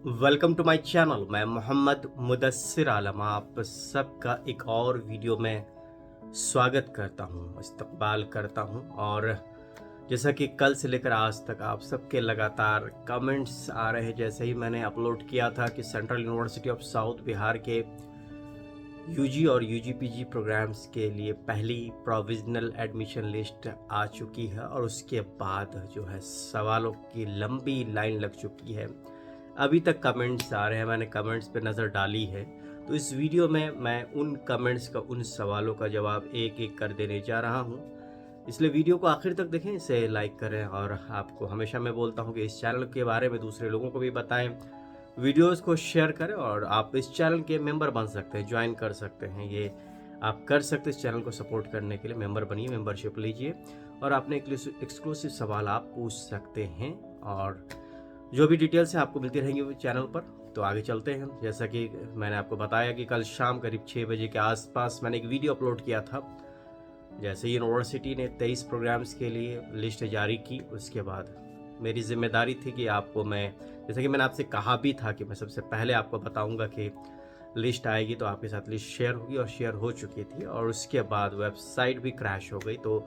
Welcome to my channel. मैं मोहम्मद मुदस्सिर आलम आप सबका एक और वीडियो में स्वागत करता हूं, इस्तकबाल करता हूं। और जैसा कि कल से लेकर आज तक आप सबके लगातार कमेंट्स आ रहे हैं, जैसे ही मैंने अपलोड किया था कि central University of South Bihar के यूजी और यूजीपीजी प्रोग्राम्स के लिए पहली प्रोविजनल एडमिशन लिस्ट आ चुकी है और उसके बाद जो है सवालों की लंबी लाइन लग चुकी है। अभी तक कमेंट्स आ रहे हैं, मैंने कमेंट्स पे नज़र डाली है, तो इस वीडियो में मैं उन कमेंट्स का, उन सवालों का जवाब एक एक कर देने जा रहा हूं। इसलिए वीडियो को आखिर तक देखें, इसे लाइक करें और आपको हमेशा मैं बोलता हूं कि इस चैनल के बारे में दूसरे लोगों को भी बताएं, वीडियोस को शेयर करें और आप इस चैनल के मेंबर बन सकते हैं, ज्वाइन कर सकते हैं। ये आप कर सकते हैं। इस चैनल को सपोर्ट करने के लिए मेंबर बनिए, मेंबरशिप लीजिए और अपने एक्सक्लूसिव सवाल आप पूछ सकते हैं और जो भी डिटेल्स हैं आपको मिलती रहेंगी चैनल पर। तो आगे चलते हैं। जैसा कि मैंने आपको बताया कि कल शाम करीब 6 बजे के आसपास मैंने एक वीडियो अपलोड किया था। जैसे यूनिवर्सिटी ने 23 प्रोग्राम्स के लिए लिस्ट जारी की, उसके बाद मेरी जिम्मेदारी थी कि आपको मैं, जैसा कि मैंने आपसे कहा भी था कि मैं सबसे पहले आपको बताऊंगा कि लिस्ट आएगी, तो आपके साथ लिस्ट शेयर होगी और शेयर हो चुकी थी। और उसके बाद वेबसाइट भी क्रैश हो गई, तो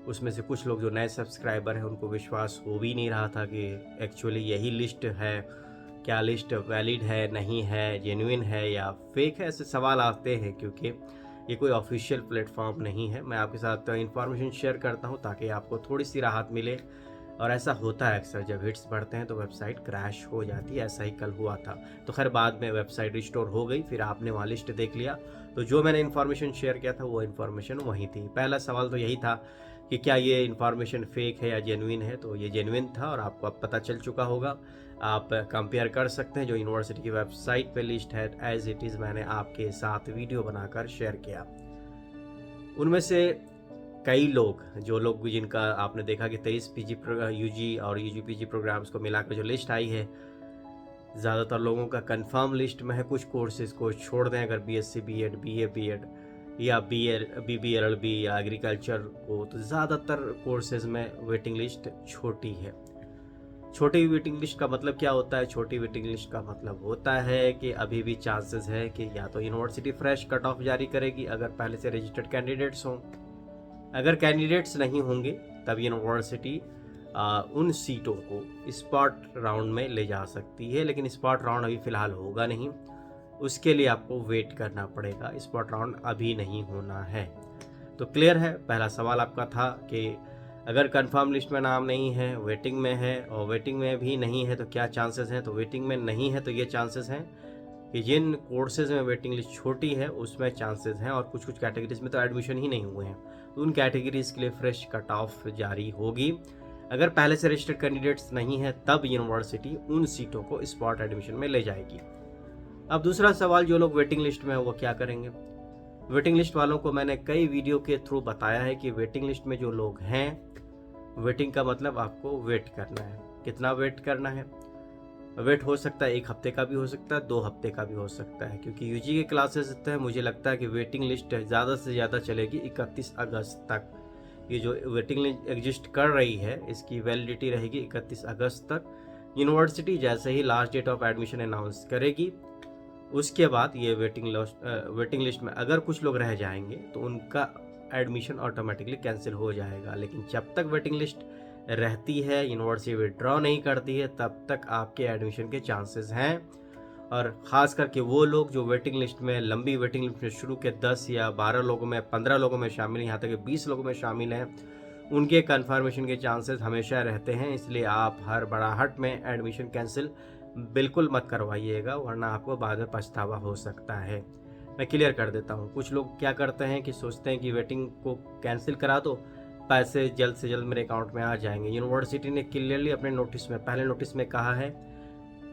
उसमें से कुछ लोग जो नए सब्सक्राइबर हैं उनको विश्वास हो भी नहीं रहा था कि एक्चुअली यही लिस्ट है, क्या लिस्ट वैलिड है, नहीं है, जेन्युइन है या फेक है। ऐसे सवाल आते हैं क्योंकि ये कोई ऑफिशियल प्लेटफॉर्म नहीं है। मैं आपके साथ इंफॉर्मेशन शेयर करता हूँ ताकि आपको थोड़ी सी राहत मिले। और ऐसा होता है अक्सर, जब हिट्स बढ़ते हैं तो वेबसाइट क्रैश हो जाती है। ऐसा ही कल हुआ था, तो खैर बाद में वेबसाइट रिस्टोर हो गई, फिर आपने वहाँ लिस्ट देख लिया। तो जो मैंने इन्फॉर्मेशन शेयर किया था वो इन्फॉर्मेशन वहीं थी। पहला सवाल तो यही था कि क्या ये इन्फॉर्मेशन फेक है या जेन्युइन है, तो ये जेन्युइन था और आपको अब पता चल चुका होगा। आप कंपेयर कर सकते हैं, जो यूनिवर्सिटी की वेबसाइट पे लिस्ट है एज इट इज़ मैंने आपके साथ वीडियो बनाकर शेयर किया। उनमें से कई लोग, जो लोग जिनका आपने देखा कि 23 पीजी यूजी और यूजीपीजी प्रोग्राम्स को मिलाकर जो लिस्ट आई है, ज़्यादातर लोगों का कंफर्म लिस्ट में है। कुछ कोर्सेज़ को छोड़ दें, अगर बीएससी बीएड, बीए बीएड या बीबीएलएलबी या एग्रीकल्चर को, तो ज़्यादातर कोर्सेज़ में वेटिंग लिस्ट छोटी है। छोटी वेटिंग लिस्ट का मतलब क्या होता है? छोटी वेटिंग लिस्ट का मतलब होता है कि अभी भी चांसेस है कि या तो यूनिवर्सिटी फ्रेश कट ऑफ जारी करेगी अगर पहले से रजिस्टर्ड कैंडिडेट्स हों। अगर कैंडिडेट्स नहीं होंगे तब यूनिवर्सिटी उन सीटों को स्पॉट राउंड में ले जा सकती है, लेकिन स्पॉट राउंड अभी फ़िलहाल होगा नहीं। उसके लिए आपको वेट करना पड़ेगा, स्पॉट राउंड अभी नहीं होना है। तो क्लियर है? पहला सवाल आपका था कि अगर कंफर्म लिस्ट में नाम नहीं है, वेटिंग में है, और वेटिंग में भी नहीं है तो क्या चांसेस हैं? तो वेटिंग में नहीं है तो ये चांसेस हैं कि जिन कोर्सेज़ में वेटिंग लिस्ट छोटी है उसमें चांसेस हैं, और कुछ कुछ कैटेगरीज में तो एडमिशन ही नहीं हुए हैं, तो उन कैटेगरीज के लिए फ्रेश कट ऑफ जारी होगी। अगर पहले से रजिस्टर्ड कैंडिडेट्स नहीं है तब यूनिवर्सिटी उन सीटों को स्पॉट एडमिशन में ले जाएगी। अब दूसरा सवाल, जो लोग वेटिंग लिस्ट में है वो क्या करेंगे? वेटिंग लिस्ट वालों को मैंने कई वीडियो के थ्रू बताया है कि वेटिंग लिस्ट में जो लोग हैं, वेटिंग का मतलब आपको वेट करना है। कितना वेट करना है? वेट हो सकता है 1 हफ्ते का भी हो सकता है, 2 हफ्ते का भी हो सकता है, क्योंकि यूजी के क्लासेस हैं। मुझे लगता है कि वेटिंग लिस्ट ज़्यादा से ज़्यादा चलेगी 31 अगस्त तक। ये जो वेटिंग लिस्ट एग्जिस्ट कर रही है इसकी वैलिडिटी रहेगी 31 अगस्त तक। यूनिवर्सिटी जैसे ही last date of admission announce करेगी, उसके बाद ये वेटिंग लिस्ट में अगर कुछ लोग रह जाएंगे तो उनका एडमिशन ऑटोमेटिकली कैंसिल हो जाएगा। लेकिन जब तक वेटिंग लिस्ट रहती है, यूनिवर्सिटी विड्रॉ नहीं करती है, तब तक आपके एडमिशन के चांसेस हैं। और ख़ास करके वो लोग जो वेटिंग लिस्ट में, लंबी वेटिंग लिस्ट में शुरू के 10 या 12 लोगों में, 15 लोगों में शामिल, यहाँ तक कि 20 लोगों में शामिल हैं, उनके कन्फर्मेशन के चांसेस हमेशा रहते हैं। इसलिए आप हर बड़ाहट में एडमिशन कैंसिल बिल्कुल मत करवाइएगा, वरना आपको बाद में पछतावा हो सकता है। मैं क्लियर कर देता हूँ। कुछ लोग क्या करते हैं कि सोचते हैं कि वेटिंग को कैंसिल करा दो, पैसे जल्द से जल्द मेरे अकाउंट में आ जाएंगे। यूनिवर्सिटी ने क्लियरली अपने नोटिस में, पहले नोटिस में कहा है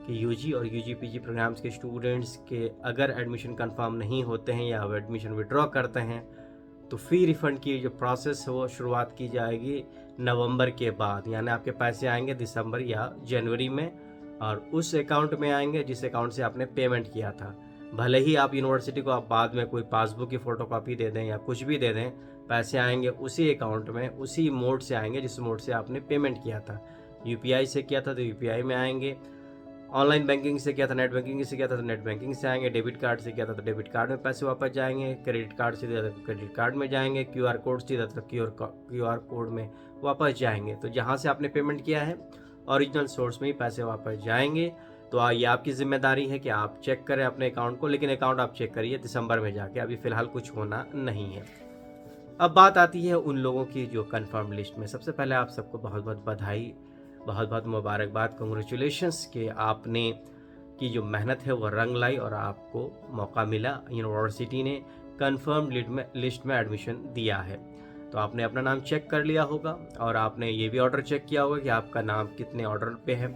कि यूजी और यूजीपीजी प्रोग्राम्स के स्टूडेंट्स के अगर एडमिशन कंफर्म नहीं होते हैं या एडमिशन विड्रॉ करते हैं तो फ़ी रिफ़ंड की जो प्रोसेस है वो शुरुआत की जाएगी नवंबर के बाद। यानी आपके पैसे आएंगे दिसंबर या जनवरी में, और उस अकाउंट में आएंगे जिस अकाउंट से आपने पेमेंट किया था। भले ही आप यूनिवर्सिटी को आप बाद में कोई पासबुक की फ़ोटोकॉपी दे दें या कुछ भी दे दें, पैसे आएंगे उसी अकाउंट में, उसी मोड से आएंगे जिस मोड से आपने पेमेंट किया था। यूपीआई से किया था तो यूपीआई में आएंगे, ऑनलाइन बैंकिंग से किया था, नेट बैंकिंग से किया था तो नेट बैंकिंग से आएंगे, डेबिट कार्ड से किया था तो डेबिट कार्ड में पैसे वापस जाएंगे, क्रेडिट कार्ड से दिया था तो क्रेडिट कार्ड में जाएंगे, क्यूआर कोड से दिया था तो क्यूआर कोड में वापस जाएंगे। तो जहाँ से आपने पेमेंट किया है ओरिजिनल सोर्स में ही पैसे वापस जाएंगे। तो ये आपकी जिम्मेदारी है कि आप चेक करें अपने अकाउंट को, लेकिन अकाउंट आप चेक करिए दिसंबर में जाके, अभी फ़िलहाल कुछ होना नहीं है। अब बात आती है उन लोगों की जो कन्फर्म लिस्ट में। सबसे पहले आप सबको बहुत बहुत बधाई, बहुत बहुत मुबारकबाद, कंग्रेचुलेशंस कि आपने की जो मेहनत है वो रंग लाई और आपको मौका मिला, यूनिवर्सिटी ने कन्फर्म लिस्ट में एडमिशन दिया है। तो आपने अपना नाम चेक कर लिया होगा और आपने ये भी ऑर्डर चेक किया होगा कि आपका नाम कितने ऑर्डर पे है।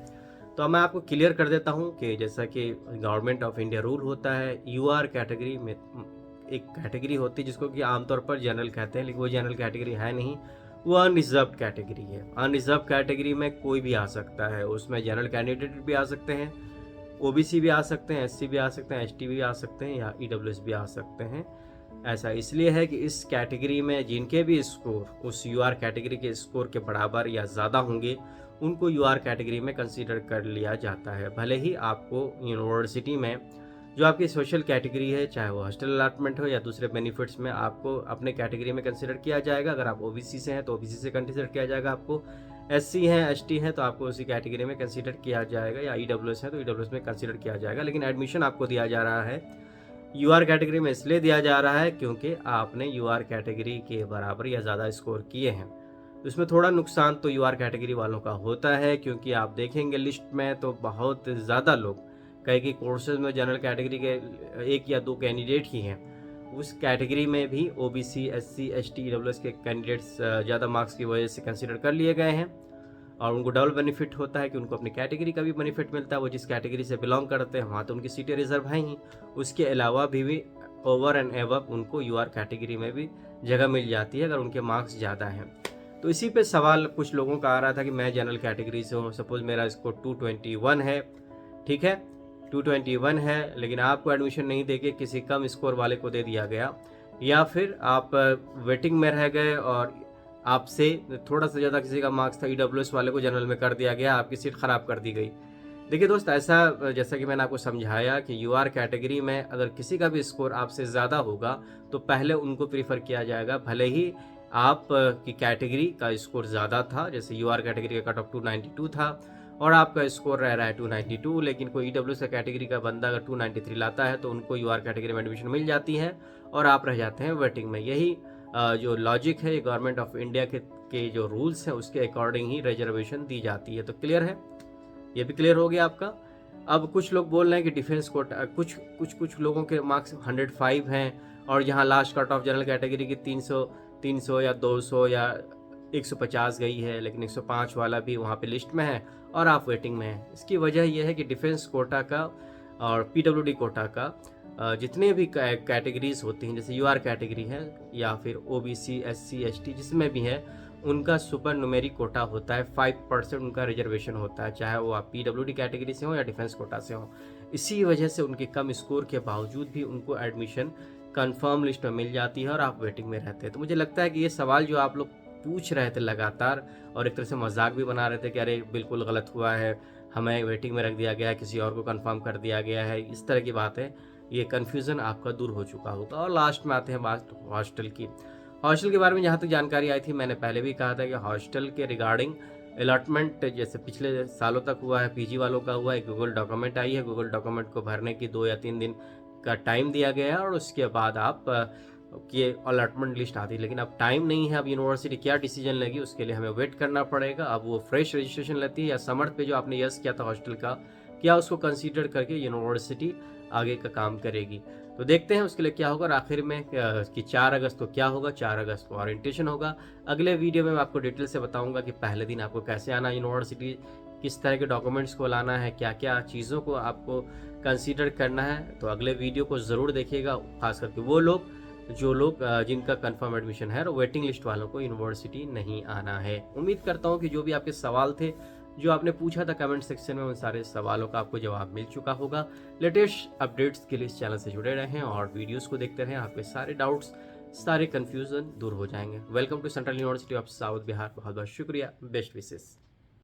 तो मैं आपको क्लियर कर देता हूँ कि जैसा कि गवर्नमेंट ऑफ इंडिया रूल होता है, यूआर कैटेगरी में एक कैटेगरी होती है जिसको कि आमतौर पर जनरल कहते हैं, लेकिन वो जनरल कैटेगरी है नहीं, वो अनरिजर्व कैटेगरी है। अनरिजर्व कैटेगरी में कोई भी आ सकता है, उसमें जनरल कैंडिडेट भी आ सकते हैं, ओबीसी भी आ सकते हैं, एससी भी आ सकते हैं, एसटी भी आ सकते हैं या ईडब्ल्यूएस भी आ सकते हैं। ऐसा इसलिए है कि इस कैटेगरी में जिनके भी स्कोर उस यूआर कैटेगरी के स्कोर के बराबर या ज़्यादा होंगे उनको यूआर कैटेगरी में कंसीडर कर लिया जाता है। भले ही आपको यूनिवर्सिटी में जो आपकी सोशल कैटेगरी है, चाहे वो हॉस्टल अलॉटमेंट हो या दूसरे बेनिफिट्स में, आपको अपने कैटेगरी में कंसीडर किया जाएगा। अगर आप ओबीसी से हैं तो ओबीसी से कंसीडर किया जाएगा, आपको एससी हैं एसटी हैं तो आपको उसी कैटेगरी में कंसीडर किया जाएगा, या ईडब्ल्यूएस है तो ईडब्ल्यूएस में कंसीडर किया जाएगा। लेकिन एडमिशन आपको दिया जा रहा है यूआर कैटेगरी में इसलिए दिया जा रहा है क्योंकि आपने यूआर कैटेगरी के बराबर या ज़्यादा स्कोर किए हैं। तो इसमें थोड़ा नुकसान तो यूआर कैटेगरी वालों का होता है, क्योंकि आप देखेंगे लिस्ट में तो बहुत ज़्यादा लोग, कई कोर्सेज में जनरल कैटेगरी के 1 या 2 कैंडिडेट ही हैं, उस कैटेगरी में भी ओबीसी एससी एसटी ईडब्ल्यूएस के कैंडिडेट्स ज़्यादा मार्क्स की वजह से कंसीडर कर लिए गए हैं और उनको डबल बेनिफिट होता है कि उनको अपनी कैटेगरी का भी बेनिफिट मिलता है। वो जिस कैटेगरी से बिलोंग करते हैं वहाँ तो उनकी सीटें रिजर्व हैं ही, उसके अलावा भी ओवर एंड एबव उनको यूआर कैटेगरी में भी जगह मिल जाती है अगर उनके मार्क्स ज़्यादा हैं। तो इसी पे सवाल कुछ लोगों का आ रहा था कि मैं जनरल कैटेगरी से हूँ, सपोज़ मेरा स्कोर 221 है, ठीक है 221 है, लेकिन आपको एडमिशन नहीं देके किसी कम स्कोर वाले को दे दिया गया, या फिर आप वेटिंग में रह गए और आपसे थोड़ा सा ज़्यादा किसी का मार्क्स था, ईडब्ल्यूएस वाले को जनरल में कर दिया गया, आपकी सीट ख़राब कर दी गई। देखिए दोस्त, ऐसा जैसा कि मैंने आपको समझाया कि यूआर कैटेगरी में अगर किसी का भी स्कोर आपसे ज़्यादा होगा तो पहले उनको प्रीफर किया जाएगा, भले ही आप की कैटेगरी का स्कोर ज़्यादा था। जैसे यूआर कैटेगरी का कट ऑफ 292 था और आपका स्कोर रह रहा है 292, लेकिन कोई ईडब्ल्यूएस कैटेगरी का बंदा अगर 293 लाता है तो उनको यूआर कैटेगरी में एडमिशन मिल जाती है और आप रह जाते हैं वेटिंग में। यही जो लॉजिक है, गवर्नमेंट ऑफ इंडिया के जो रूल्स हैं उसके अकॉर्डिंग ही रिजर्वेशन दी जाती है। तो क्लियर है, ये भी क्लियर हो गया आपका। अब कुछ लोग बोल रहे हैं कि डिफेंस कोटा, कुछ लोगों के मार्क्स 105 हैं और जहां last cut off general category की 300 या 200 या 150 गई है, लेकिन 105 वाला भी वहां पे लिस्ट में है और आप वेटिंग में हैं। इसकी वजह यह है कि डिफेंस कोटा का और पीडब्ल्यूडी कोटा का जितने भी कैटेगरीज होती हैं, जैसे यूआर कैटेगरी है या फिर ओबीसी एससी एसटी जिसमें भी है, उनका सुपर न्यूमेरिक कोटा होता है, 5% उनका रिजर्वेशन होता है, चाहे वो आप पीडब्ल्यूडी कैटेगरी से हो या डिफेंस कोटा से हो। इसी वजह से उनके कम स्कोर के बावजूद भी उनको एडमिशन कंफर्म लिस्ट में मिल जाती है और आप वेटिंग में रहते हैं। तो मुझे लगता है कि ये सवाल जो आप लोग पूछ रहे थे लगातार और एक तरह से मजाक भी बना रहे थे कि अरे बिल्कुल गलत हुआ है, हमें वेटिंग में रख दिया गया है, किसी और को कंफर्म कर दिया गया है, इस तरह की बात है, ये कन्फ्यूज़न आपका दूर हो चुका होगा। और लास्ट में आते हैं बात हॉस्टल की। हॉस्टल के बारे में जहाँ तक जानकारी आई थी, मैंने पहले भी कहा था कि हॉस्टल के रिगार्डिंग अलॉटमेंट जैसे पिछले सालों तक हुआ है, पीजी वालों का हुआ है, गूगल डॉक्यूमेंट आई है, गूगल डॉक्यूमेंट को भरने की 2 या 3 दिन का टाइम दिया गया है और उसके बाद आप ये अलॉटमेंट लिस्ट आती है। लेकिन अब टाइम नहीं है, अब यूनिवर्सिटी क्या डिसीजन लेगी उसके लिए हमें वेट करना पड़ेगा। अब वो फ्रेश रजिस्ट्रेशन लेती है या समर्थ पे जो आपने यस किया था हॉस्टल का, क्या उसको कंसीडर करके यूनिवर्सिटी आगे का काम करेगी। तो देखते हैं उसके लिए क्या होगा। और आखिर में कि 4 अगस्त को क्या होगा, 4 अगस्त को ओरिएंटेशन होगा। अगले वीडियो में मैं आपको डिटेल से बताऊंगा कि पहले दिन आपको कैसे आना यूनिवर्सिटी, किस तरह के डॉक्यूमेंट्स को लाना है, क्या क्या चीज़ों को आपको कंसीडर करना है। तो अगले वीडियो को ज़रूर देखिएगा, खास करके वो लोग जिनका कंफर्म एडमिशन है और वेटिंग लिस्ट वालों को यूनिवर्सिटी नहीं आना है। उम्मीद करता हूँ कि जो भी आपके सवाल थे, जो आपने पूछा था कमेंट सेक्शन में, उन सारे सवालों का आपको जवाब मिल चुका होगा। लेटेस्ट अपडेट्स के लिए इस चैनल से जुड़े रहें और वीडियोस को देखते रहें, आपके सारे डाउट्स, सारे कन्फ्यूज़न दूर हो जाएंगे। Welcome to Central University of South Bihar. बहुत बहुत शुक्रिया, बेस्ट विशेस।